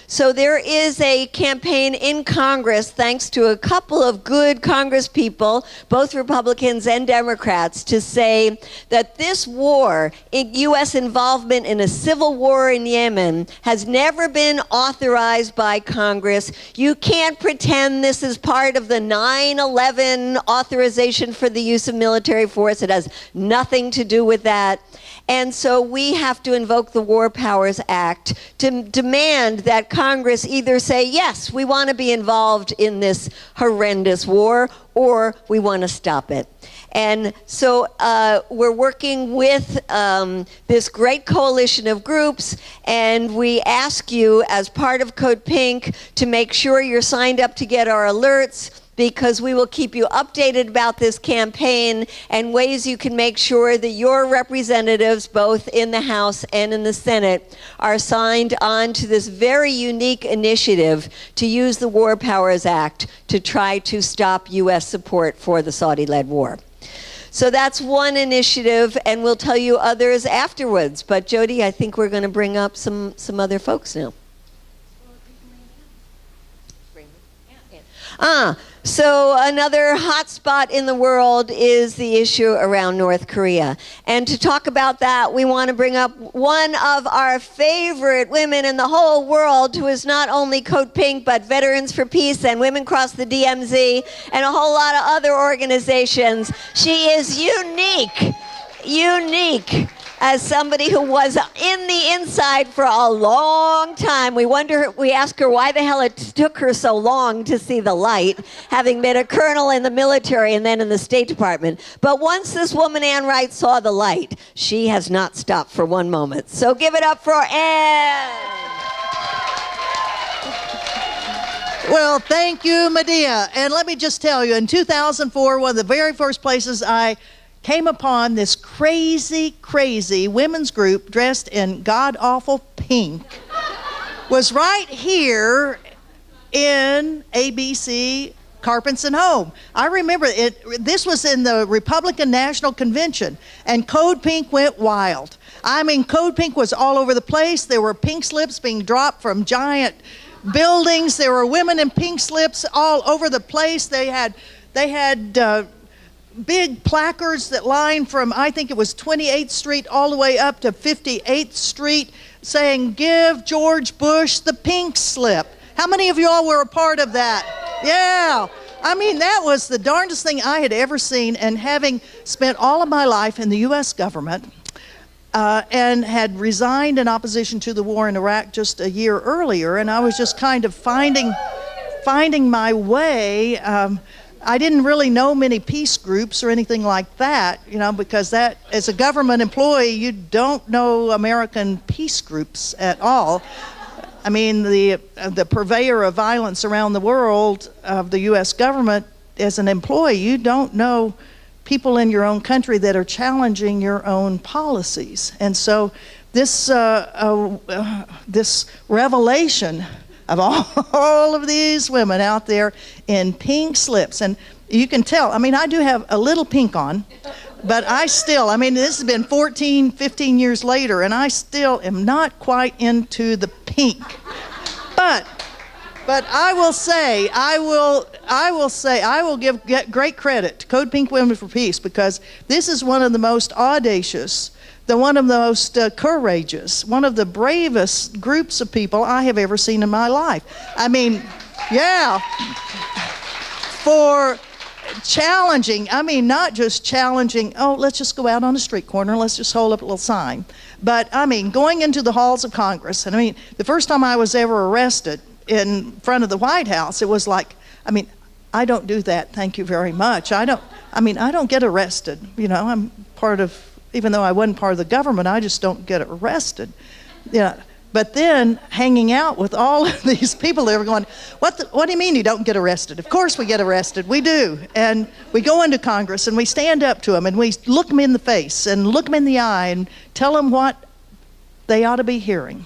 So there is a campaign in Congress, thanks to a couple of good Congress people, both Republicans and Democrats, to say that this war, U.S. involvement in a civil war in Yemen, has never been authorized by Congress. You can't pretend this is part of the 9/11 authorization for the use of military force. It has nothing to do with that. And so we have to invoke the War Powers Act to demand that Congress either say, yes, we want to be involved in this horrendous war, or we want to stop it. And so we're working with this great coalition of groups, and we ask you, as part of Code Pink, to make sure you're signed up to get our alerts, because we will keep you updated about this campaign and ways you can make sure that your representatives, both in the House and in the Senate, are signed on to this very unique initiative to use the War Powers Act to try to stop U.S. support for the Saudi-led war. So that's one initiative, and we'll tell you others afterwards. But Jodie, I think we're going to bring up some other folks now. So another hot spot in the world is the issue around North Korea. And to talk about that, we want to bring up one of our favorite women in the whole world, who is not only Code Pink, but Veterans for Peace and Women Cross the DMZ and a whole lot of other organizations. She is unique as somebody who was in the inside for a long time. We ask her why the hell it took her so long to see the light, having been a colonel in the military and then in the State Department. But once this woman, Ann Wright, saw the light, she has not stopped for one moment. So give it up for Ann. Well, thank you, Medea. And let me just tell you, in 2004, one of the very first places I came upon this crazy women's group dressed in god-awful pink was right here in ABC Carpets and Home. I remember it. This was in the Republican National Convention, and Code Pink went wild. I mean, Code Pink was all over the place. There were pink slips being dropped from giant buildings. There were women in pink slips all over the place. They had big placards that lined from, I think it was 28th Street all the way up to 58th Street, saying, "Give George Bush the pink slip." How many of y'all were a part of that? Yeah. I mean, that was the darndest thing I had ever seen. And having spent all of my life in the U.S. government and had resigned in opposition to the war in Iraq just a year earlier, and I was just kind of finding my way. I didn't really know many peace groups or anything like that, because that, as a government employee, you don't know American peace groups at all. I mean, the purveyor of violence around the world of the U.S. government, as an employee, you don't know people in your own country that are challenging your own policies. And so this revelation of all of these women out there in pink slips. And you can tell, I mean, I do have a little pink on, but this has been 14, 15 years later, and I still am not quite into the pink. But I will give great credit to Code Pink Women for Peace, because this is one of the most audacious, one of the most courageous, one of the bravest groups of people I have ever seen in my life. I mean, yeah, for challenging, not just challenging, let's just go out on a street corner, let's just hold up a little sign. But, going into the halls of Congress, and the first time I was ever arrested in front of the White House, it was like, I don't do that, thank you very much. I don't get arrested. I'm part of, even though I wasn't part of the government, I just don't get arrested. But then hanging out with all of these people, they were going, what do you mean you don't get arrested? Of course we get arrested, we do. And we go into Congress and we stand up to them and we look them in the face and look them in the eye and tell them what they ought to be hearing.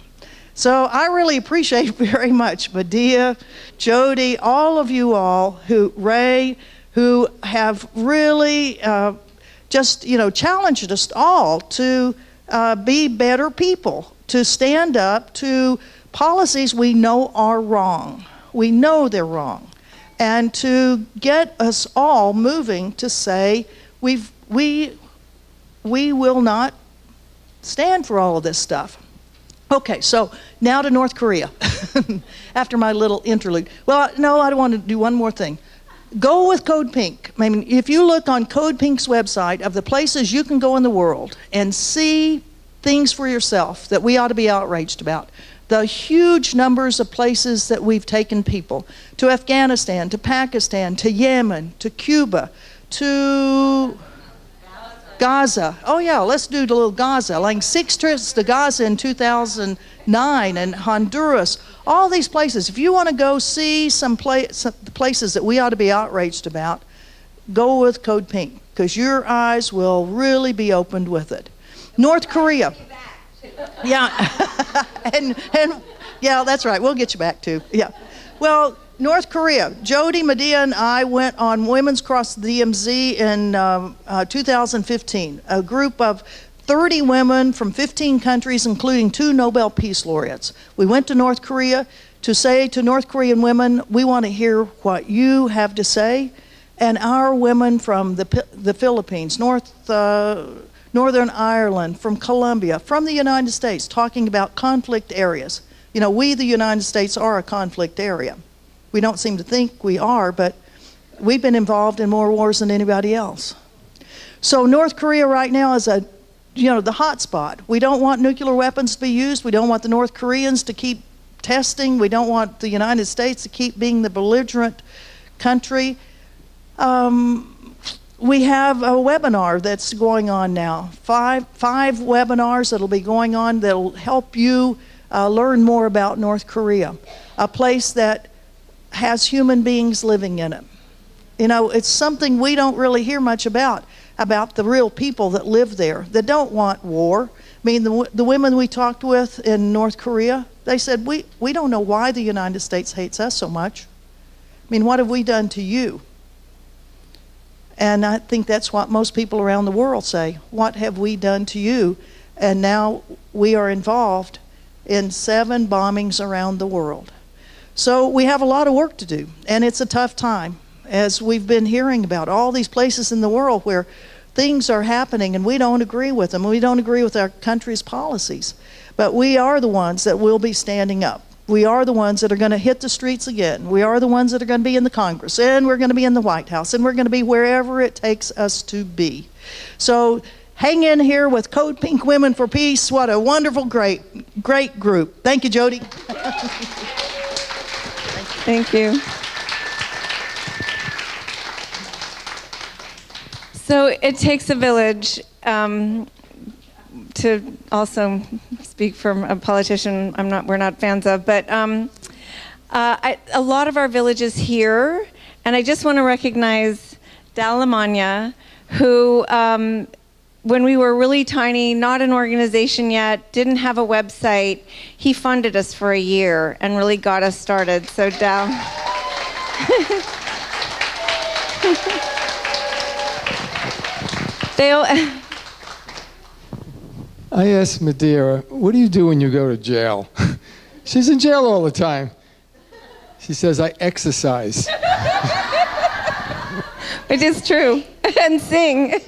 So I really appreciate very much Medea, Jodie, all of you all, Ray, who have really just, challenged us all to be better people, to stand up to policies we know are wrong. We know they're wrong. And to get us all moving to say we will not stand for all of this stuff. Okay, so now to North Korea, after my little interlude. Well, no, I want to do one more thing. Go with Code Pink. I mean, if you look on Code Pink's website of the places you can go in the world and see things for yourself that we ought to be outraged about, the huge numbers of places that we've taken people, to Afghanistan, to Pakistan, to Yemen, to Cuba, to Gaza. Oh yeah, let's do a little Gaza. Like 6 trips to Gaza in 2009 and Honduras. All these places. If you want to go see some places that we ought to be outraged about, go with Code Pink, because your eyes will really be opened with it. North Korea. Yeah, and yeah, that's right. We'll get you back too. Yeah. Well, North Korea. Jodie, Medea, and I went on Women's Cross the DMZ in 2015. A group of 30 women from 15 countries, including 2 Nobel Peace Laureates. We went to North Korea to say to North Korean women, we want to hear what you have to say. And our women from the Philippines, Northern Ireland, from Colombia, from the United States, talking about conflict areas. We, the United States, are a conflict area. We don't seem to think we are, but we've been involved in more wars than anybody else. So North Korea right now is the hot spot. We don't want nuclear weapons to be used. We don't want the North Koreans to keep testing. We don't want the United States to keep being the belligerent country. We have a webinar that's going on now. Five webinars that'll be going on that'll help you learn more about North Korea, a place that has human beings living in it. It's something we don't really hear much about the real people that live there, that don't want war. I mean, the women we talked with in North Korea, they said, we don't know why the United States hates us so much. I mean, what have we done to you? And I think that's what most people around the world say. What have we done to you? And now we are involved in 7 bombings around the world. So we have a lot of work to do, and it's a tough time, as we've been hearing about all these places in the world where things are happening and we don't agree with them. We don't agree with our country's policies. But we are the ones that will be standing up. We are the ones that are going to hit the streets again. We are the ones that are going to be in the Congress, and we're going to be in the White House, and we're going to be wherever it takes us to be. So hang in here with Code Pink Women for Peace. What a wonderful, great group. Thank you, Jodie. Thank you. So it takes a village to also speak from a politician we're not fans of, but a lot of our villages here, and I just want to recognize Dalamanya, who when we were really tiny, not an organization yet, didn't have a website, he funded us for a year and really got us started. So Dal. I asked Medea, what do you do when you go to jail? She's in jail all the time. She says, I exercise. Which is true. And sing.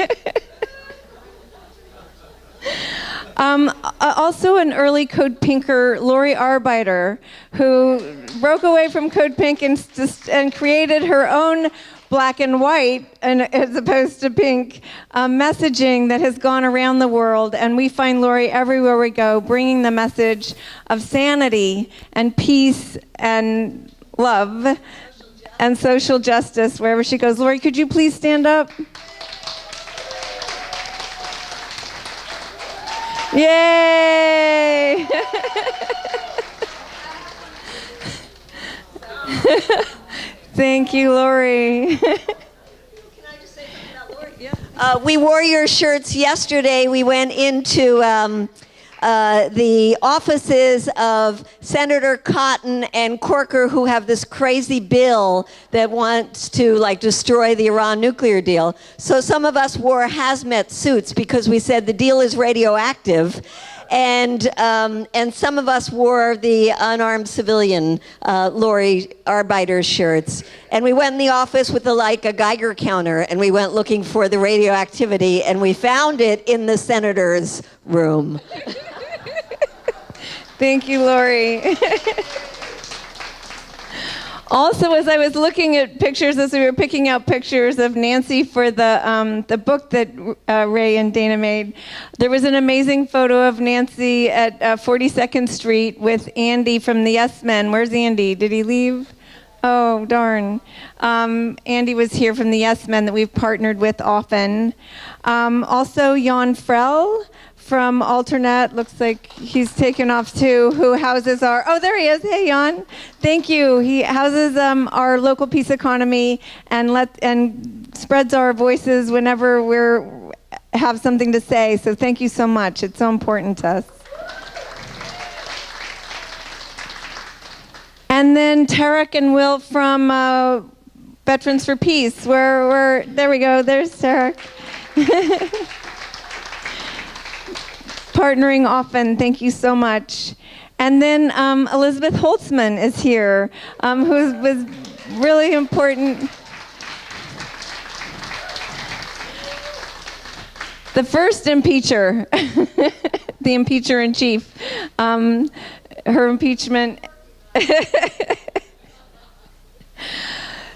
Also an early Code Pinker, Lori Arbeiter, who broke away from Code Pink and created her own black and white, as opposed to pink, messaging that has gone around the world. And we find Lori everywhere we go, bringing the message of sanity and peace and love and social justice wherever she goes. Lori, could you please stand up? Yay! Thank you, Lori. We wore your shirts yesterday. We went into the offices of Senator Cotton and Corker, who have this crazy bill that wants to destroy the Iran nuclear deal. So some of us wore hazmat suits because we said the deal is radioactive. And some of us wore the unarmed civilian Lori Arbeiter shirts. And we went in the office with a Geiger counter, and we went looking for the radioactivity, and we found it in the senator's room. Thank you, Lori. Also, as I was looking at pictures, as we were picking out pictures of Nancy for the book that Ray and Dana made, there was an amazing photo of Nancy at 42nd Street with Andy from the Yes Men. Where's Andy? Did he leave? Oh, darn. Andy was here from the Yes Men that we've partnered with often. Also, Jan Frell from Alternate, looks like he's taken off too, who houses our, oh, there he is. Hey, Jan. Thank you. He houses our local peace economy and spreads our voices whenever we have something to say. So thank you so much. It's so important to us. And then Tarek and Will from Veterans for Peace. There we go. There's Tarek. Partnering often. Thank you so much. And then Elizabeth Holtzman is here, who was really important. The first impeacher, the impeacher in chief. Her impeachment.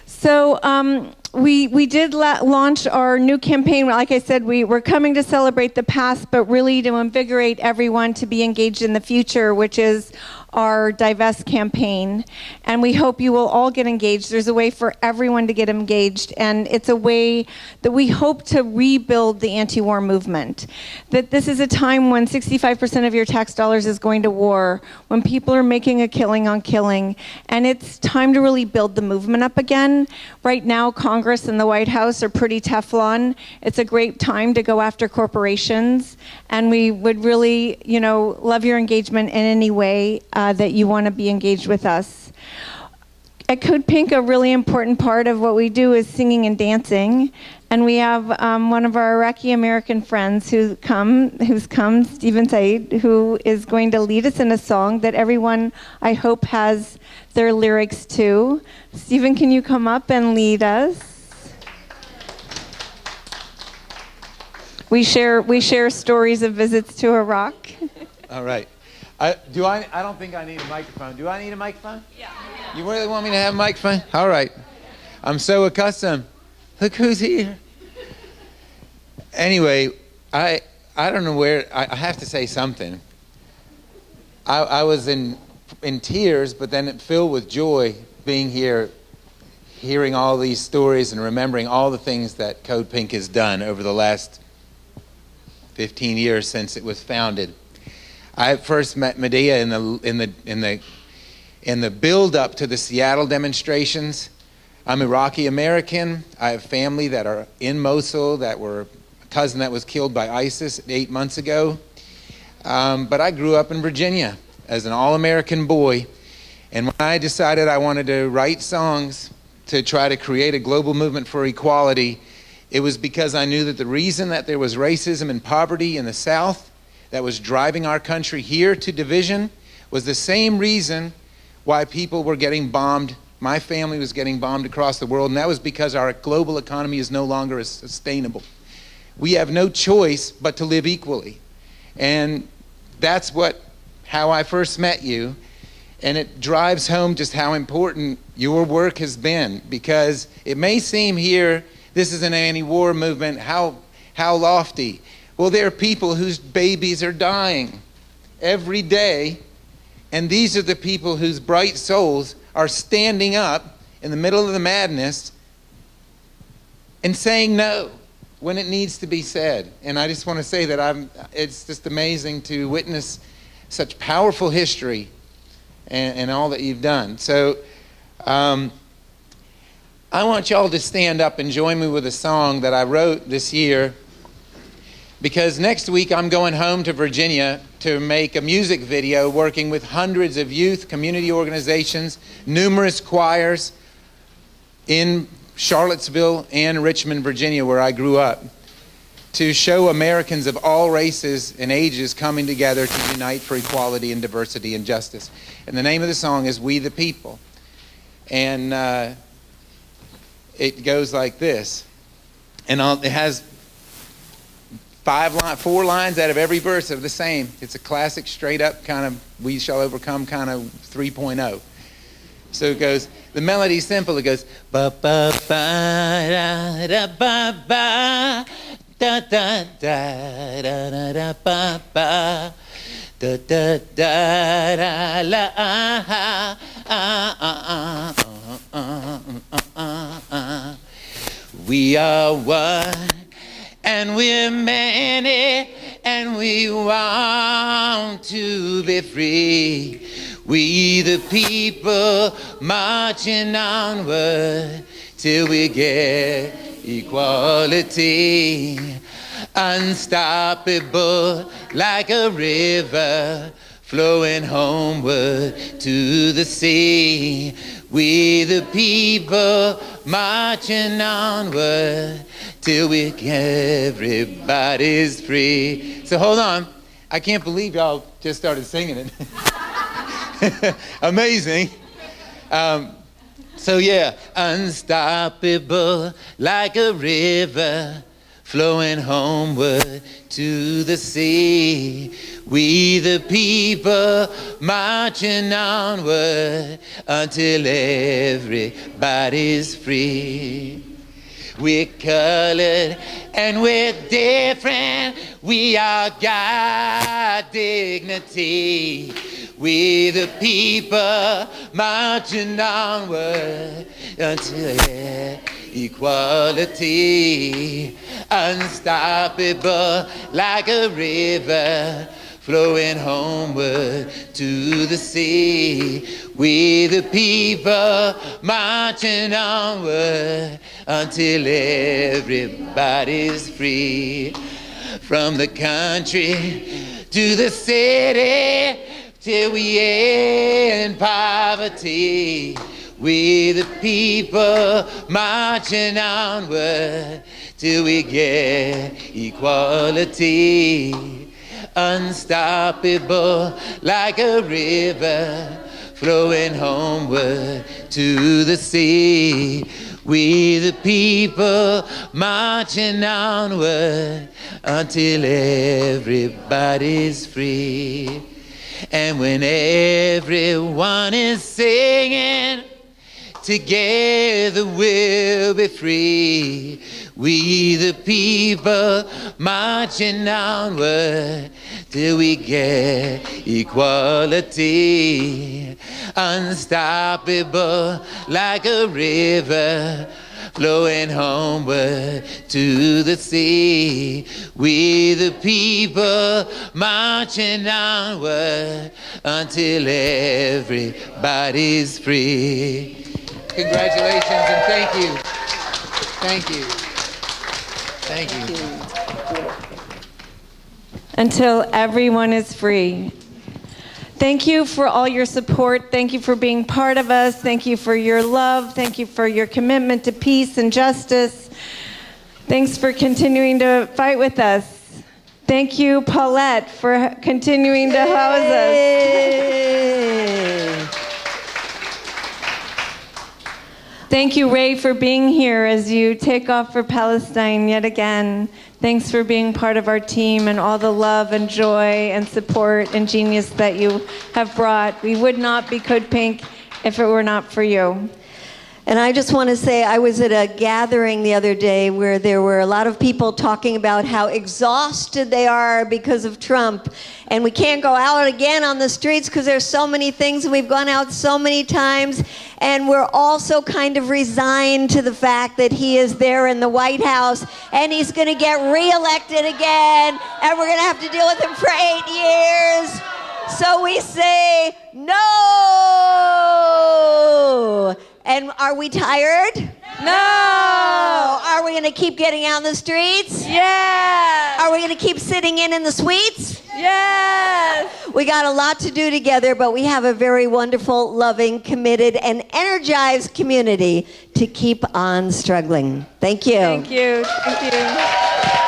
So we did launch our new campaign. Like I said, we're coming to celebrate the past, but really to invigorate everyone to be engaged in the future, which is our Divest campaign. And we hope you will all get engaged. There's a way for everyone to get engaged, and it's a way that we hope to rebuild the anti-war movement. That this is a time when 65% of your tax dollars is going to war, when people are making a killing on killing, and it's time to really build the movement up again. Right now, Congress and the White House are pretty Teflon. It's a great time to go after corporations, and we would really, love your engagement in any way that you want to be engaged with us. At CODEPINK, a really important part of what we do is singing and dancing, and we have one of our Iraqi American friends who's come, Stephen Said, who is going to lead us in a song that everyone, I hope, has their lyrics to. Stephen, can you come up and lead us? We share stories of visits to Iraq. All right. I don't think I need a microphone. Do I need a microphone? Yeah. You really want me to have a microphone? All right. I'm so accustomed. Look who's here. Anyway, I don't know where, I have to say something. I was in tears, but then filled with joy being here, hearing all these stories and remembering all the things that CODEPINK has done over the last 15 years since it was founded. I first met Medea in the build up to the Seattle demonstrations. I'm Iraqi American. I have family that are in Mosul, that were a cousin that was killed by ISIS 8 months ago. But I grew up in Virginia as an all-American boy. And when I decided I wanted to write songs to try to create a global movement for equality, it was because I knew that the reason that there was racism and poverty in the South that was driving our country here to division was the same reason why people were getting bombed. My family was getting bombed across the world, and that was because our global economy is no longer as sustainable. We have no choice but to live equally. And that's how I first met you. And it drives home just how important your work has been, because it may seem here, this is an anti-war movement, how lofty. Well, there are people whose babies are dying every day, and these are the people whose bright souls are standing up in the middle of the madness and saying no when it needs to be said. And I just want to say that it's just amazing to witness such powerful history and all that you've done. So I want y'all to stand up and join me with a song that I wrote this year, because next week I'm going home to Virginia to make a music video working with hundreds of youth, community organizations, numerous choirs in Charlottesville and Richmond, Virginia, where I grew up, to show Americans of all races and ages coming together to unite for equality and diversity and justice. And the name of the song is We the People. And it goes like this. And it has 4 lines out of every verse are the same. It's a classic, straight up kind of We Shall Overcome kind of 3.0. So it goes, the melody's simple. It goes, ba ba ba da da ba ba da da da da da da ba ba da da da da la ah ah ah ah. We are one and we're many and we want to be free. We the people marching onward till we get equality. Unstoppable like a river flowing homeward to the sea. We the people marching onward till we everybody's free. So hold on. I can't believe y'all just started singing it. Amazing. So yeah, unstoppable like a river flowing homeward to the sea. We the people marching onward until everybody's free. We're colored and we're different. We are God dignity. We the people marching onward until equality. Unstoppable like a river flowing homeward to the sea. We the people marching onward until everybody's free. From the country to the city till we end poverty. We the people marching onward till we get equality. Unstoppable like a river flowing homeward to the sea. We the people marching onward until everybody's free. And when everyone is singing, together we'll be free. We the people marching onward till we get equality. Unstoppable like a river flowing homeward to the sea. We the people marching onward until everybody's free. Congratulations and thank you. Thank you. Thank you. Until everyone is free. Thank you for all your support. Thank you for being part of us. Thank you for your love. Thank you for your commitment to peace and justice. Thanks for continuing to fight with us. Thank you, Paulette, for continuing to house us. Thank you, Ray, for being here as you take off for Palestine yet again. Thanks for being part of our team and all the love and joy and support and genius that you have brought. We would not be CODEPINK if it were not for you. And I just want to say, I was at a gathering the other day where there were a lot of people talking about how exhausted they are because of Trump. And we can't go out again on the streets because there's so many things, and we've gone out so many times. And we're also kind of resigned to the fact that he is there in the White House and he's going to get reelected again, and we're going to have to deal with him for 8 years. So we say no. And are we tired? No. Are we going to keep getting out in the streets? Yeah. Are we going to keep sitting in the suites? Yes! We got a lot to do together, but we have a very wonderful, loving, committed, and energized community to keep on struggling. Thank you. Thank you. Thank you.